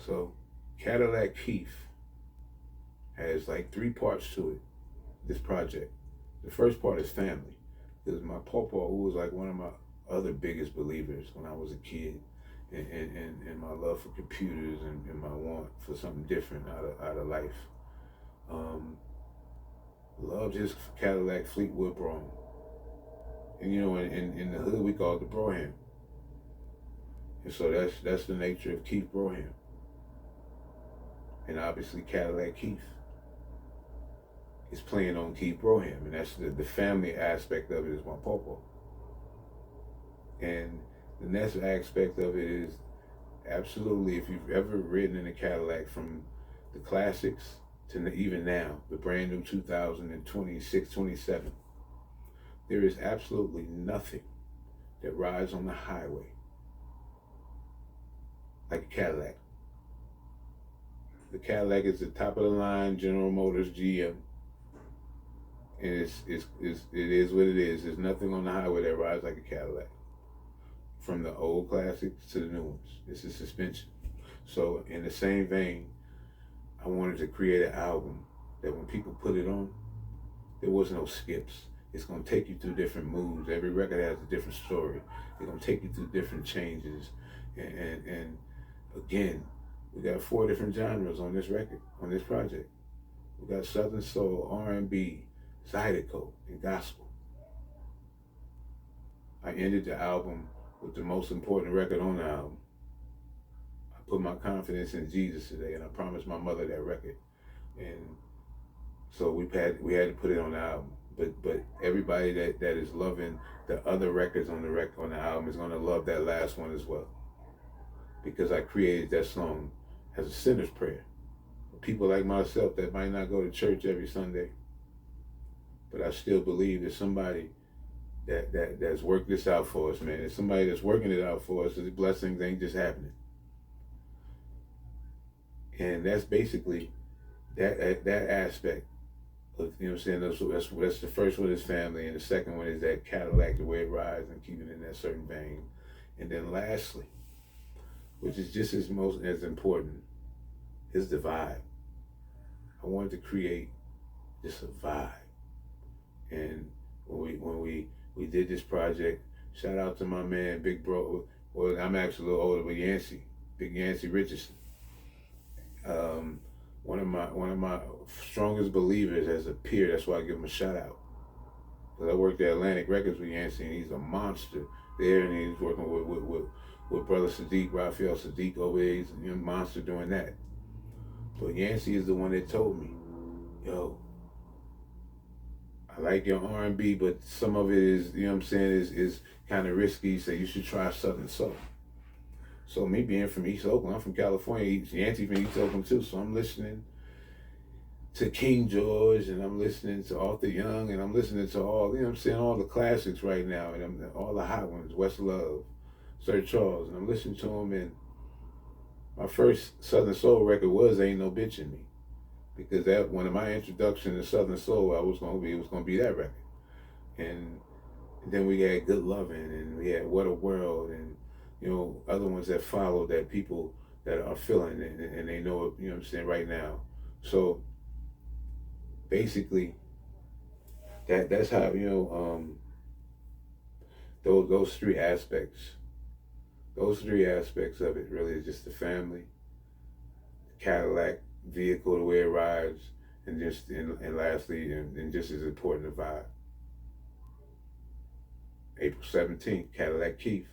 So Cadillak Keith has like three parts to it, this project. The first part is family. Because my papa, who was like one of my other biggest believers when I was a kid, and my love for computers and my want for something different out of life. Loved his Cadillac Fleetwood Brougham. And in the hood we call it the Brougham. And so that's the nature of Keith Brougham. And obviously Cadillak Keith is playing on Keith Brougham, and that's the family aspect of it is my papa. And the next aspect of it is absolutely, if you've ever ridden in a Cadillac from the classics to even now, the brand new 2026, 27, there is absolutely nothing that rides on the highway like a Cadillac. The Cadillac is the top of the line, General Motors, GM. And it is what it is. There's nothing on the highway that rides like a Cadillac. From the old classics to the new ones. It's a suspension. So in the same vein, I wanted to create an album that when people put it on, there was no skips. It's going to take you through different moods. Every record has a different story. It's going to take you through different changes. And again, we got 4 different genres on this record, on this project. We got Southern Soul, R&B, Zydeco, and Gospel. I ended the album with the most important record on the album. I put my confidence in Jesus today, and I promised my mother that record. And so we had to put it on the album. But everybody that is loving the other records on the album is gonna love that last one as well. Because I created that song as a sinner's prayer. For people like myself that might not go to church every Sunday, but I still believe there's somebody that's worked this out for us, man. There's somebody that's working it out for us. The blessings ain't just happening. And that's basically that aspect of, you know what I'm saying? That's the first one is family, and the second one is that Cadillac, the way it rides, and keeping it in that certain vein. And then lastly, which is just as important, is the vibe. I wanted to create just a vibe. And when we did this project, shout out to my man, Big Bro. Well, I'm actually a little older, but Big Yancey Richardson. One of my strongest believers as a peer. That's why I give him a shout out. Because I worked at Atlantic Records with Yancey, and he's a monster there, and he's working with brother Sadiq, Raphael Sadiq over there. He's a monster doing that. But Yancey is the one that told me, yo, I like your R&B, but some of it is, you know what I'm saying, is kind of risky, so you should try Southern Soul. So me being from East Oakland, I'm from California, Yancey from East Oakland too, so I'm listening to King George, and I'm listening to Arthur Young, and I'm listening to all, you know what I'm saying, all the classics right now, and all the hot ones, Westlove, Sir Charles, and I'm listening to them, and my first Southern Soul record was Ain't No Bitch in Me. Because that one of my introduction to Southern Soul, it was gonna be that record. And then we had Good Lovin', and we had What a World, and other ones that followed that people that are feeling and they know it, you know what I'm saying, right now. So basically that's how, those three aspects. Those 3 aspects of it really is just the family, the Cadillac vehicle, the way it rides, and lastly, and just as important, the vibe. April 17th, Cadillak Keith.